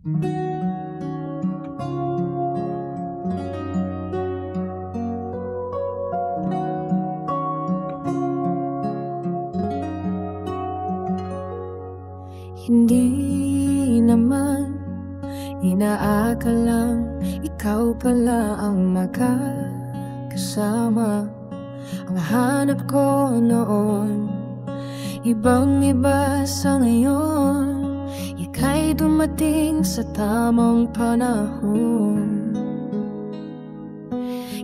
Hindi naman inaakalang ikaw pala ang makakasama. Ang hanap ko noon, ibang-iba sa ngayon. Ika'y dumating sa tamang panahon.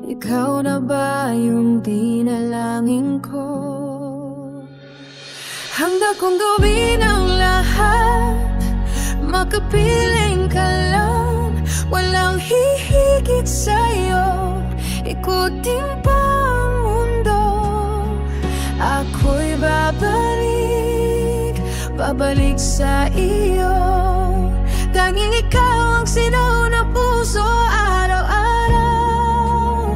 Ikaw na ba yung dinalangin ko? Handa kong gawin ang lahat, makapiling ka lang. Walang hihigit sa'yo, ikutin pa ang mundo. Ako'y babalik sa iyo. Tanging ikaw ang sinauna puso araw-araw.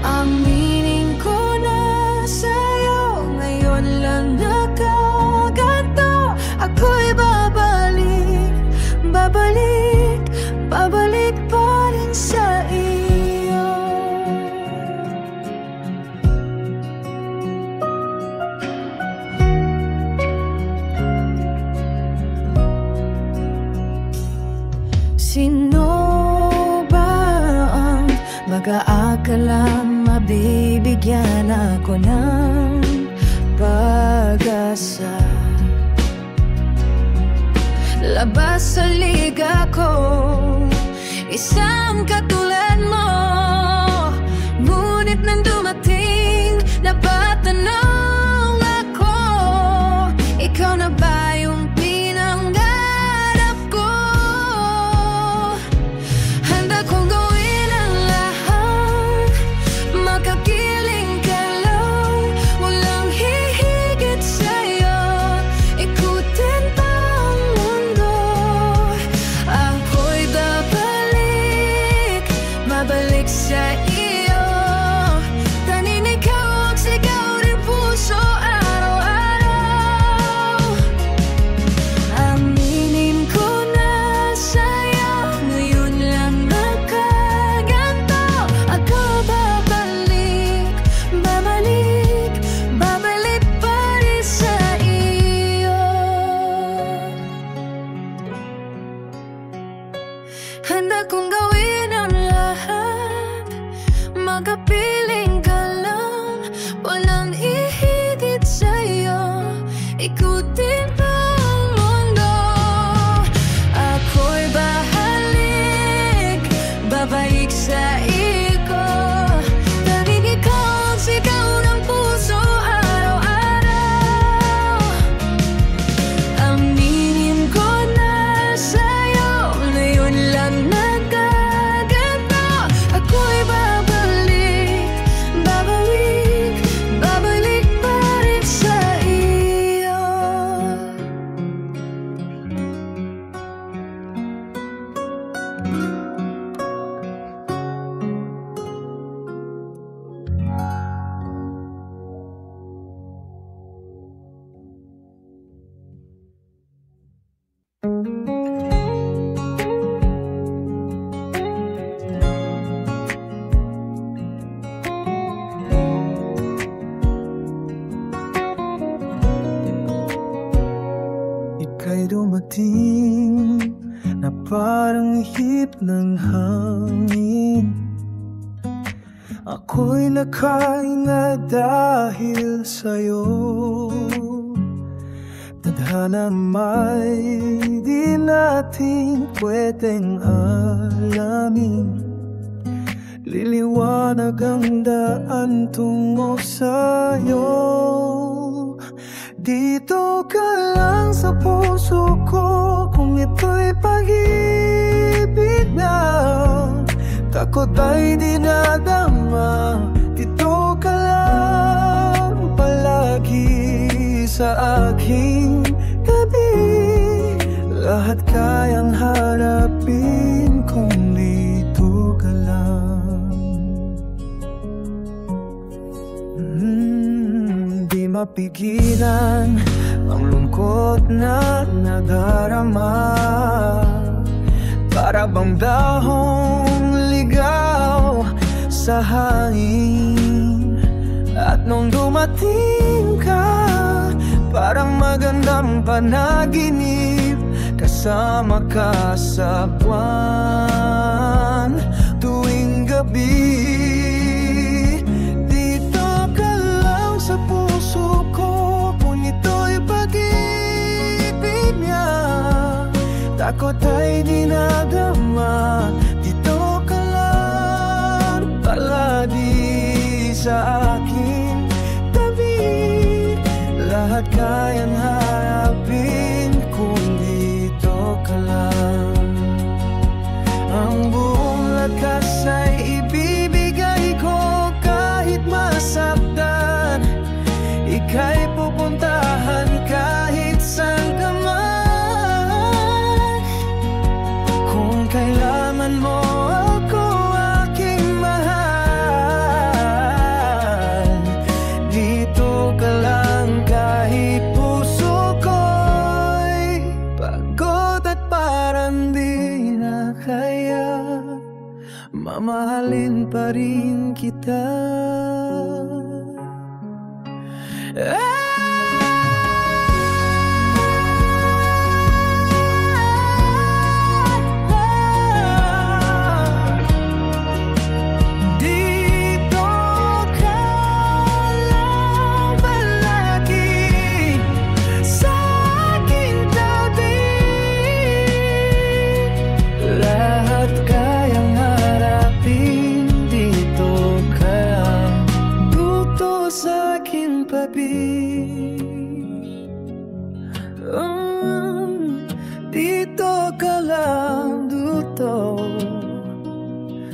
Aminin ko na sa'yo, ngayon lang nakaganto. Ako'y babalik pa rin sa iyo. Sino ba ang mag-aakala mabibigyan ako ng pag-asa? Labas sa liga ko, isang katulad mo. Ngunit nang dumating, napatanong ako, ikaw na ba yung pinangarap ko? Handa kong gawin ang lahat, makakiling ka lang. Walang hihigit sa'yo, ikutin pa ang mundo. Ako'y babalik sa iyo. Tanin ikaw ang sigaw ng puso araw-araw. Aminin ko na sa'yo, ngayon lang nakaganto. Ako babalik pa rin sa iyo. Handa kong gawin ang lahat, makapiling ka lang. Walang ihigit sa'yo, ikutin pa ang mundo. Ako'y babalik sa iyo. Tanging ikaw ang sigaw ng puso araw-araw. Aminin ko na sa'yo, ngayon lang nagaganto. Ako'y babalik pa rin sa iyo. Ika'y dumating na parang ihip ng hangin. Ako'y nakahinga dahil sa'yo. Tadhana may di natin pwedeng alamin. Liliwanag ang daan tungo sa'yo. Dito ka lang sa puso ko, kung ito'y pag-ibig na takot ay di nadama. Dito ka lang palagi sa aking tabi. Lahat kayang harapin kung dito ka lang. Di mapigilan ang lungkot na nadarama. para bang dahong ligaw sa hangin. At nung dumating ka, parang magandang panaginip, kasama ka sa buwan tuwing gabi. Dito ka lang sa puso ko, kung ito'y pag-ibig niya. Takot ay dinadama, dito ka lang palagi sa aking tabi. Lahat kayang harapin kung dito ka lang. Ang buong lakas ay ibibigay ko kahit masaktan. Ika'y pupuntahan kahit saan ka man. Kung kailangan mo ako, aking mahal, dito ka lang kahit puso ko'y pagod at parang di na kaya. Mamahalin pa rin kita. Dito ka lang palagi sa aking tabi. Lahat kayang harapin, dito ka lang, dito sa aking tabi. Dito ka lang, dito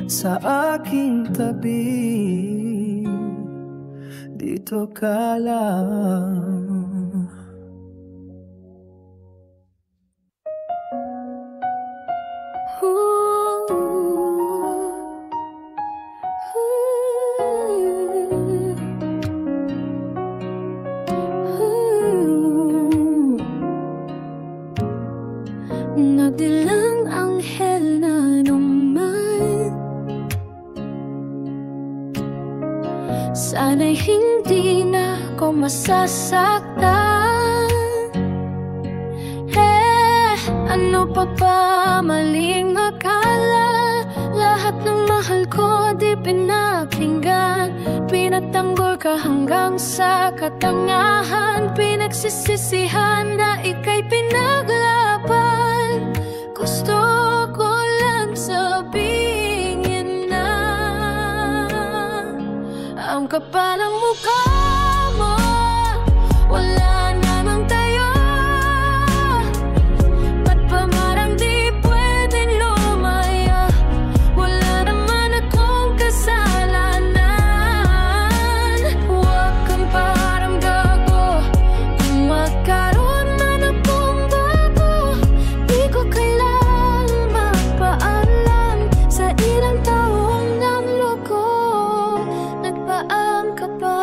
sa aking tabi. Dito ka lang. Nagdilang anghel na naman, sana'y hindi na ako masasaktan. Ano pa ba maling akala? Lahat ng mahal ko di pinakinggan. Pinatanggol ka hanggang sa katangahan. Pinagsisisihan na ika'y pinaglaban. Gusto ko lang sabihin yun na. Ang kapal ng mukha mo, wala namang tayo. Ba't pa marang di pwedeng lumaya? Wala naman akong kasalanan. Huwag kang parang gago. Kung magkaroon man akong bago, di ko kailangang magpaalam. Sa ilang taong namloko, nagpaam ka pa.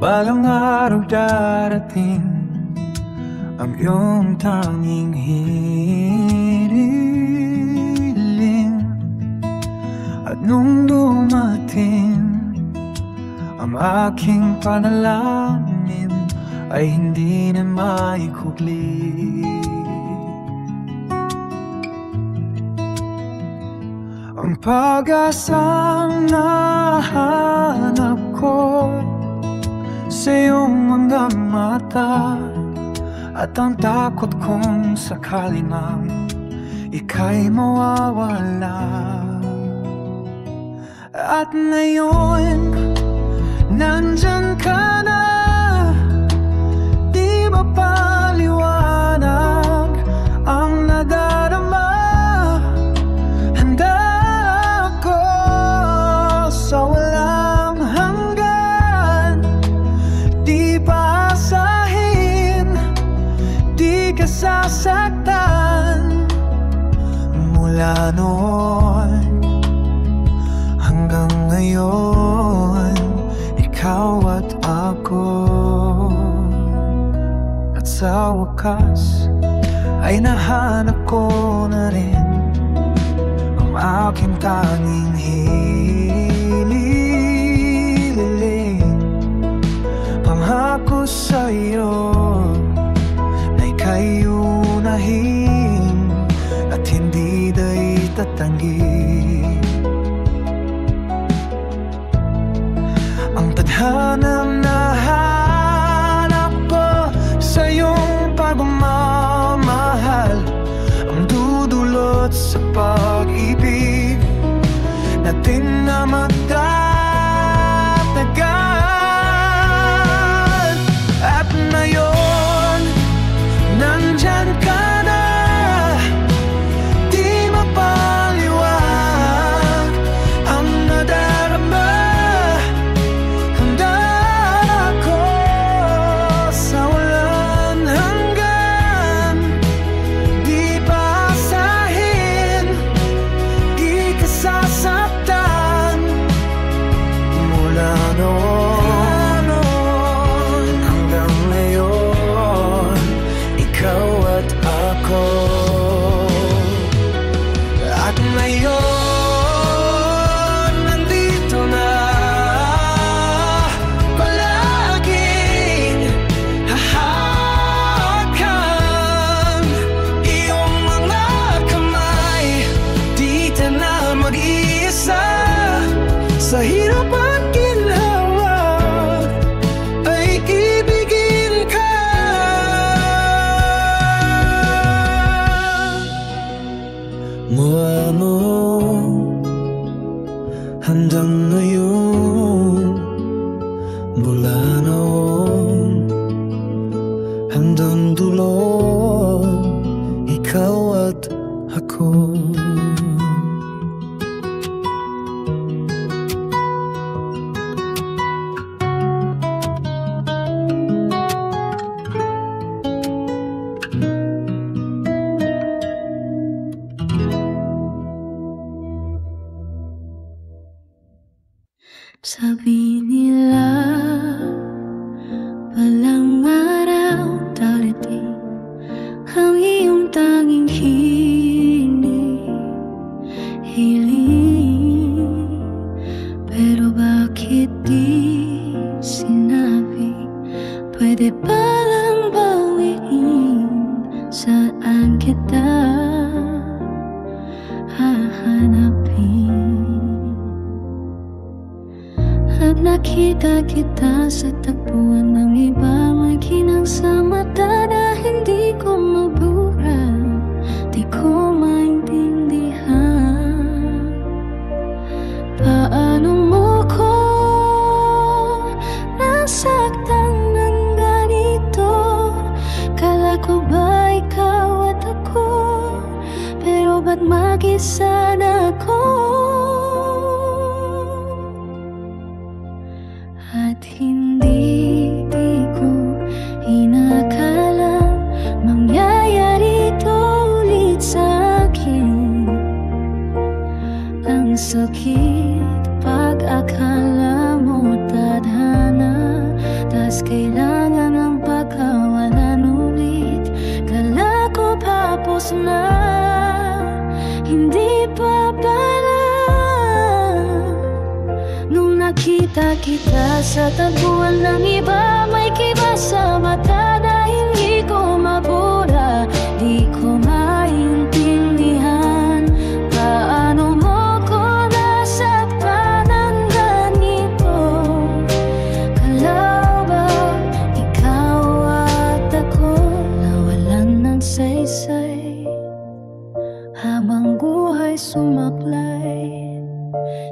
Balang araw darating ang iyong tanging hinihiling. At nung dumating ang aking panalangin ay hindi na maikukli. Ang pag-asang nahanap ko sa iyong mga mata, at ang takot kong sakali mang ika'y mawawala. At ngayon, nandyan ka na, di ba paliwanag ang nadarama? Handa ako sa walang hanggan, di pa asahin, di ka sasaktan. Mula noon hanggang ngayon, ikaw at ako. At sa wakas ay nahanap ko na rin ang aking tanging hinihiling. Pangako sa'yo na ika'y unahin at hindi da'y tatanggi. Ang tadhanang nahanap ko sa iyong pagmamahal, ang dudulot sa pag-ibig natin na magtatagal. At ngayon, nandyan ka na, di mapaliwag ang nadarama. Handa ako sa walang hanggan, di pa asahin, di ka sasaktan. Mula noon hanggang ngayon, ikaw at ako. At ngayon, nandito na, palaging hahawakan iyong mga kamay. Dito na mag-iisa sa hirap at ginhawa, ay ibigin ka. Mula noon hanggang ngayon, mula noon hanggang dulo, ikaw at ako. Sabi nila walang araw darating ang iyong tanging hinihiling. Pero bakit di sinabi? Pwede palang bawiin. Saan kita hahanapin? At nakita kita sa tagpuan ng iba, maghinang sa mata na hindi ko mabura, di ko maintindihan. Paano mo ko nasaktan ng ganito? Kala ko ba ikaw at ako, pero ba't mag-isa na ako? At hindi ko inakala mangyayari ito ulit sa akin. Ang sakit pag akala mo tadhana tapos na, hindi pa pala. Nung nakita kita sa tagpuan ng iba, may kiba sa mata dahil di ko mabura. Di ko maintindihan paano mo ko nasaktan ng ganito. Kalaw ba ikaw at ako nawalan ng saysay habang buhay sumaklay?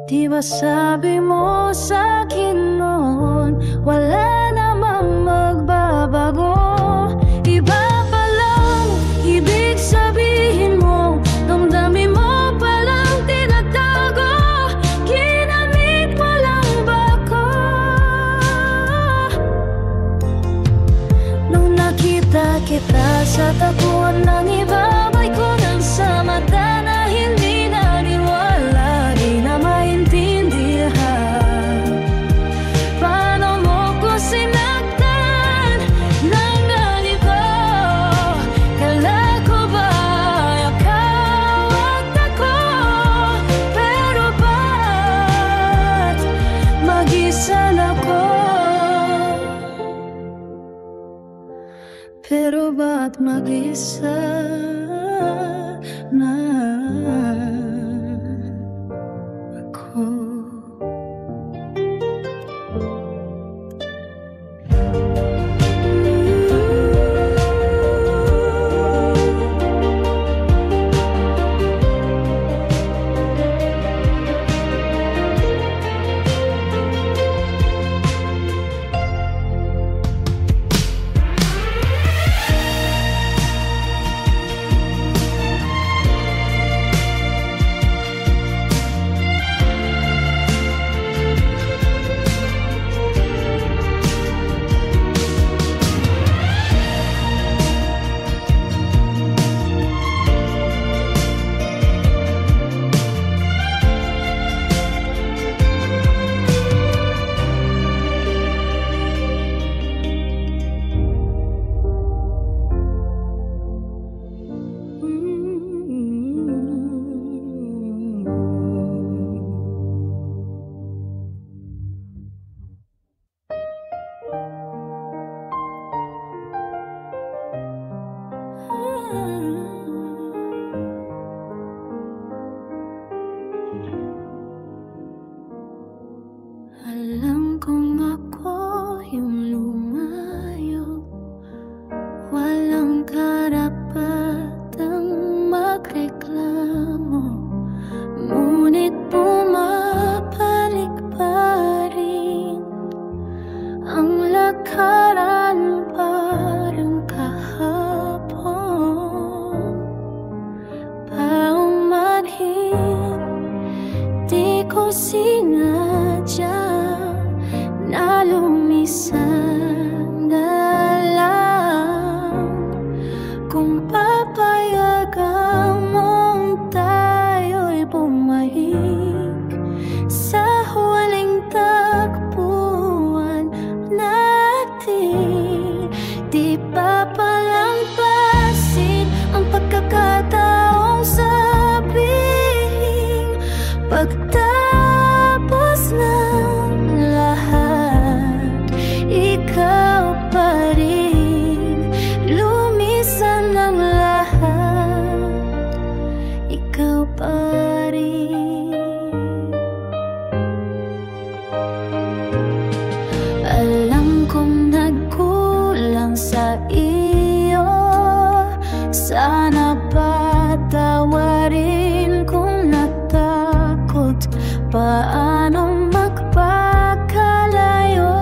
Di ba sabi mo sa'kin noon, wala namang magbabago? Iba pa lang ibig sabihin mo, damdamin mo palang tinatago. Ginamit mo lang ba ko? Nung nakita kita sa tapuan ng iba, may kulang sa mata na hindi naniwala. Di na maintindihan paano mo ko sinaktan ng ganito. Kala ko ba ikaw at ako, pero ba't mag-isa na ko? Pero ba't mag-isa na ako? Alam kong ako yung lumayo, walang karapatang magreklamo. Ngunit bumabalik pa rin ang lakaran parang kahapon. Paumanhin, di ko sinadya na lumisan na lang. Kung papayagan mong tayo'y bumalik sa huling tagpuan natin, di pa palampasin ang pagkakataong sabihin pagtapos ng lahat, ikaw pa rin. Lumisan ng lahat, ikaw pa rin. Alam kong nagkulang sa iyo, sana patawarin kung natakot. Paano magpakalayo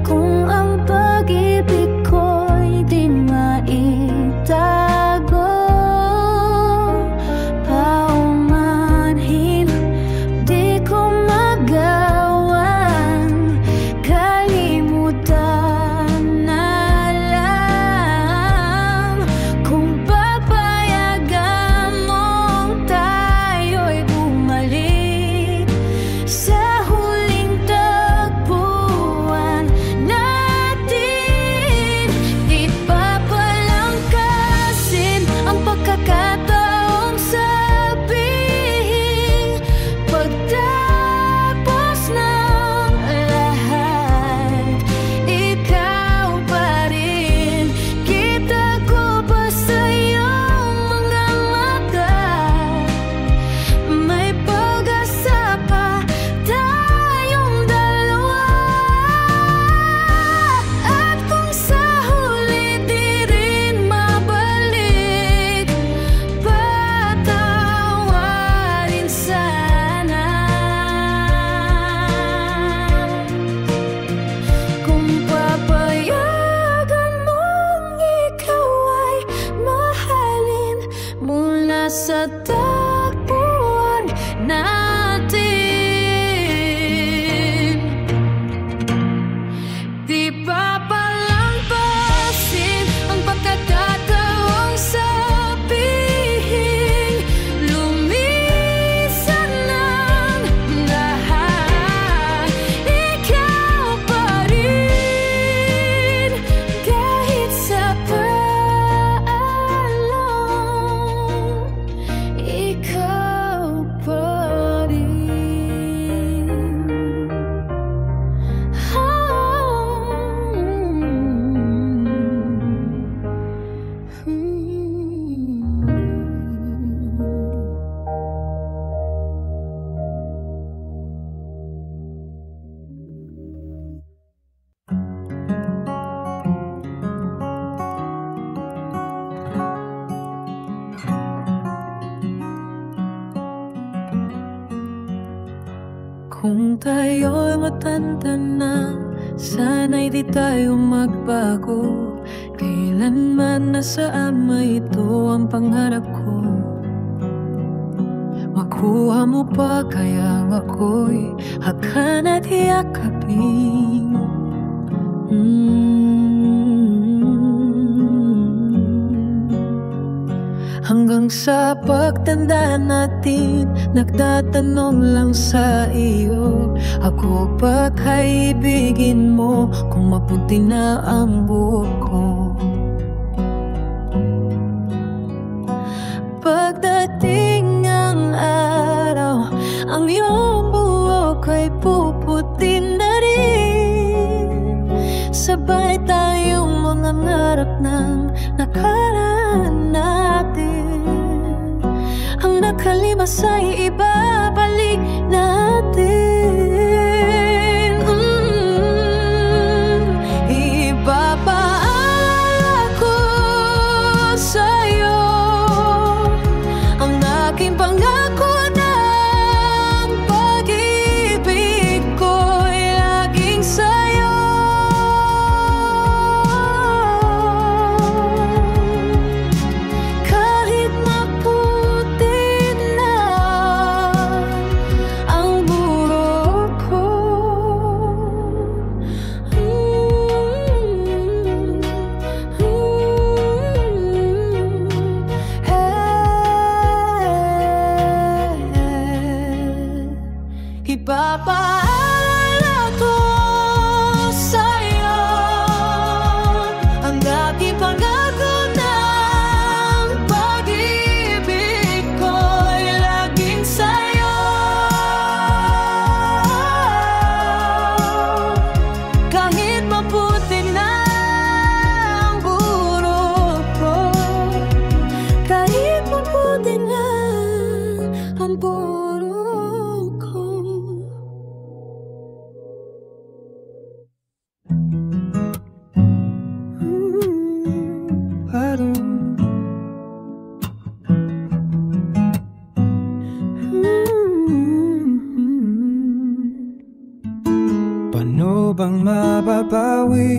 kung ang pag-ibig ko'y di maitago? Paumanhin, di ko magawan kalimutan na lang. sa tagpuan natin. Di ba palampasin ang pagkakataong sabihin, lumisan ng lahat. Ikaw pa rin kahit sa paalam. Ikaw pa rin. Kung tayo'y matanda na, sana'y di tayo magbago. Kailanman nasa ama ito ang pangarap ko. Makuha mo pa kaya ako'y hakan at yakapin. Hanggang sa pagtanda natin, nagtatanong lang sa iyo, ako ba kaibigin mo kung maputi na ang buhok ko? Pagdating ang araw, ang iyong buhok ay puputi na rin. Sabay tayong mangangarap ng nakaraan natin. Ang nakalimas ay ibabalik natin. Ipapaalala ko sa'yo ang aking pangako ng pag-ibig ko'y laging sa'yo. Kahit maputi na ang buhok ko, ipapaalala ko sa'yo ang aking pangako ng pag-ibig ko'y laging sa'yo. Kahit maputi na ang buhok ko, kahit maputi na ang buhok ko. Paano bang mababawi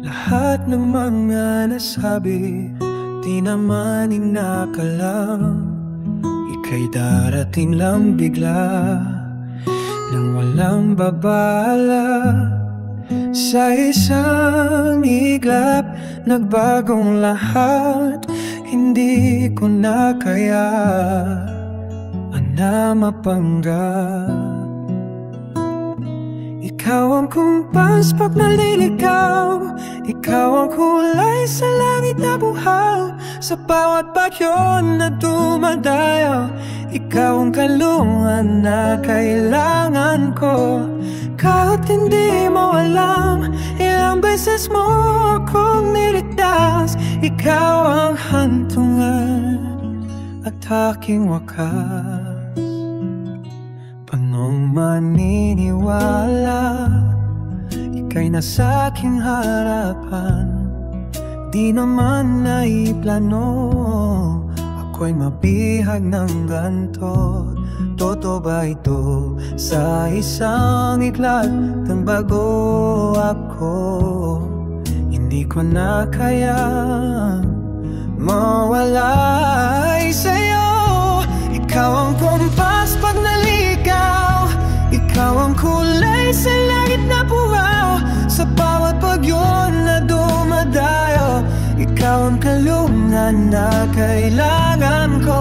lahat ng mga nasabi? Di naman inakalang ika'y darating lang bigla nang walang babala. Sa isang iglap, nagbagong lahat. Hindi ko na kaya na mapanggap. Ikaw ang kumpas pag naliligaw, ikaw ang kulay sa langit na buhaw. Sa bawat bagyo na dumadayo, ikaw ang kalungan na kailangan ko. Kahit hindi mo alam, ilang beses mo akong niligtas. Ikaw ang hantungan at aking wakas. Paanong maniniwala ika'y nasa aking harapan? Di naman naiplano ako'y mabihag ng ganto. Totoo ba ito? Sa isang iklat ng bago ako, hindi ko na kaya mawala sa'yo. sa langit na buraw, sa bawat bagyo na dumadayo. Ikaw ang kalugnan na kailangan ko.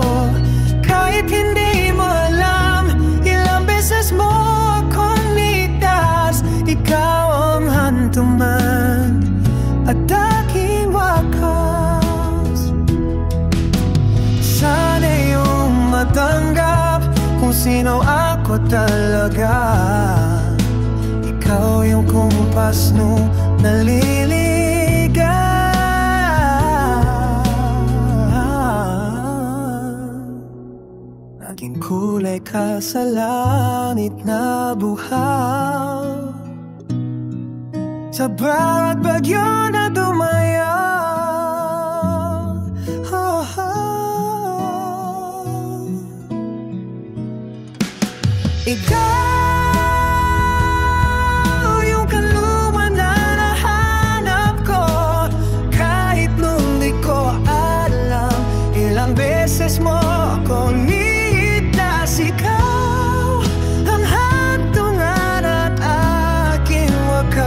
Kahit hindi mo alam, ilang beses mo akong nitas. Ikaw ang hantungan at aking wakas. Sana iyong matanggap kung sino ako talaga. Ikaw yung kumpas no naliligaw. Naging kulay ka sa langit na buhaw, sa bawat bagyo na dumayo. Oh, oh. Ikaw yung kaluluwa na nahanap ko. Kahit nung di ko alam, ilang beses mo ako nitas. Ikaw ang hantungan at aking wakas.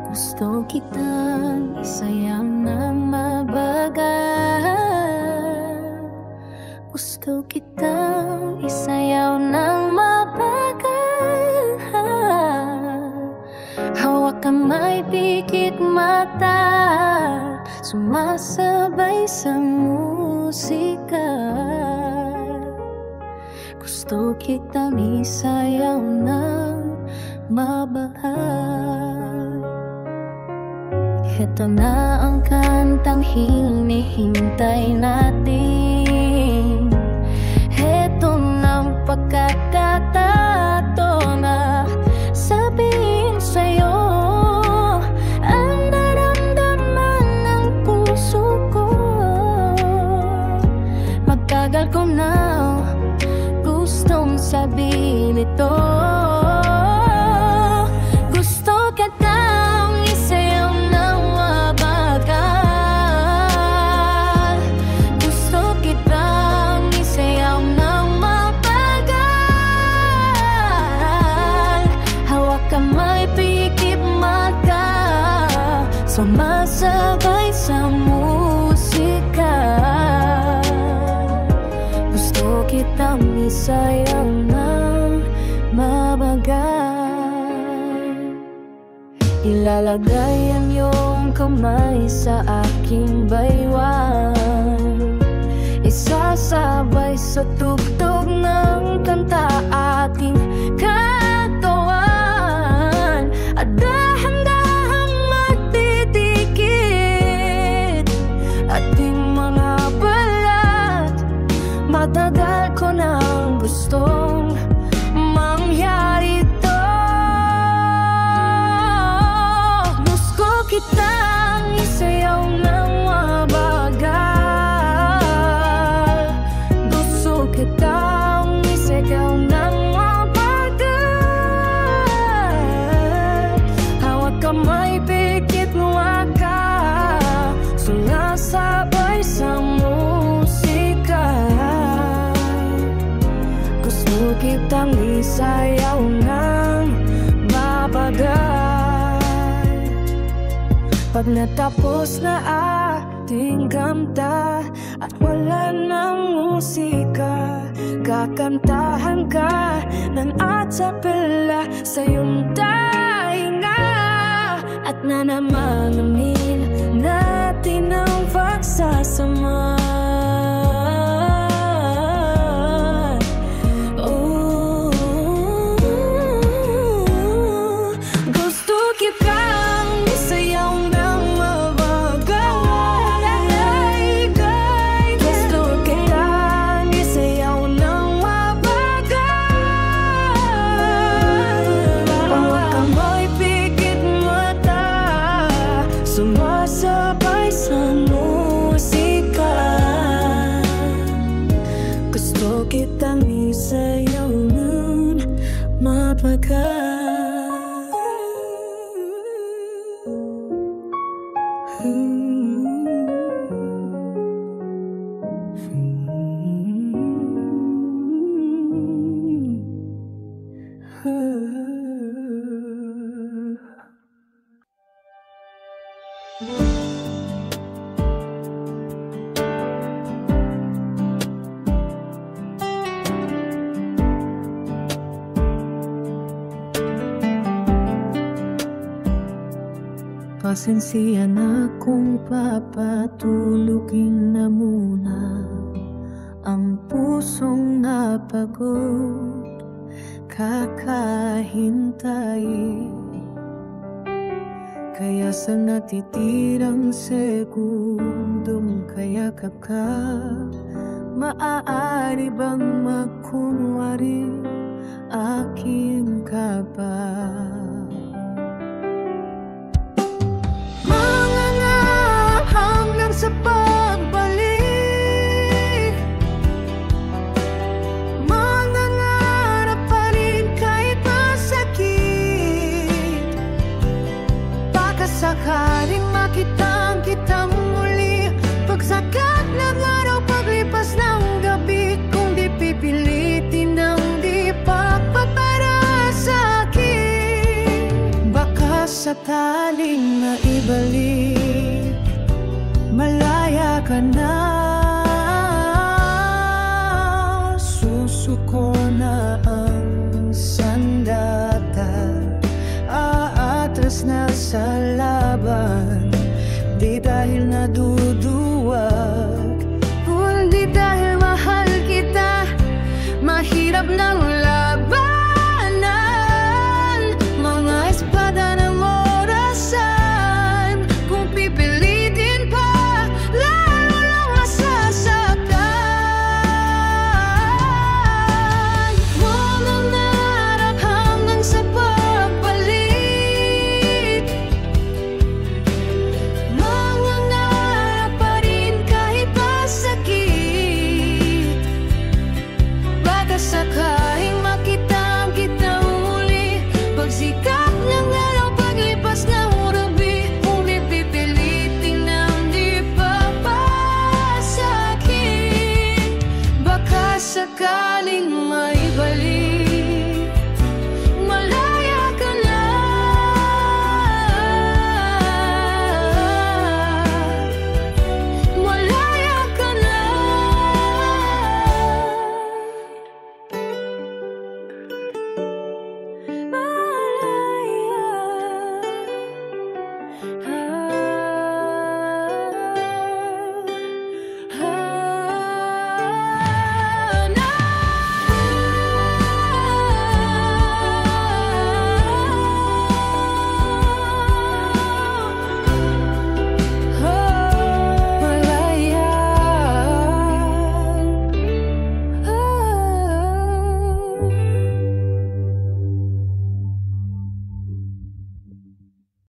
Gusto kitang isayaw na mabagal. Gusto kitang isayaw ng mabagal. Hawak kamay, pikit mata, sumasabay sa musika. Gusto kitang isayaw ng mabahal. Ito na ang kantang hinihintay natin. Ito ng pagkakataon na sabihin sa'yo ang naramdaman ng puso ko. Magtagal ko na gustong sabihin ito. Gusto kitang isayaw ng mabagal. Gusto kitang isayaw ng mabagal. Hawak kamay, pikit mata, sumasabay sa musika. Gusto kitang isayaw ng mabagal. Ilalagay ang iyong kamay sa aking baywang, isasabay sa tugtog ng kanta ating katawan. At dahan-dahang magdidikit ating mga balat. Matagal ko nang gustong mangyari to. Gusto kitang isayaw ng mabagal. Gusto kitang isayaw ng mabagal. Hawak kamay, pikit waka, sumasabay sa musika. Gusto kitang isayaw ng mabagal. Pag natapos na ating kanta at wala ng musika, kakantahan ka ng atsapela sa iyong tainga. At nanamanamin natin ang pagsasama. Gusto Pasensya na kung papatulugin na muna ang pusong napagod kakahintay. Kaya sa natitirang segundong kayakap ka, maaari bang magkunwari akin ka ba? Sa pagbalik, manangarap pa rin kahit masakit. Baka sakaling makitang kita muli, pagsakat ng araw, paglipas ng gabi. Kung di pipilitin ng di pagpapara sa akin, baka sakaling maibalik, malaya ka na. Susuko na ang sandata, aatras na sa lahat.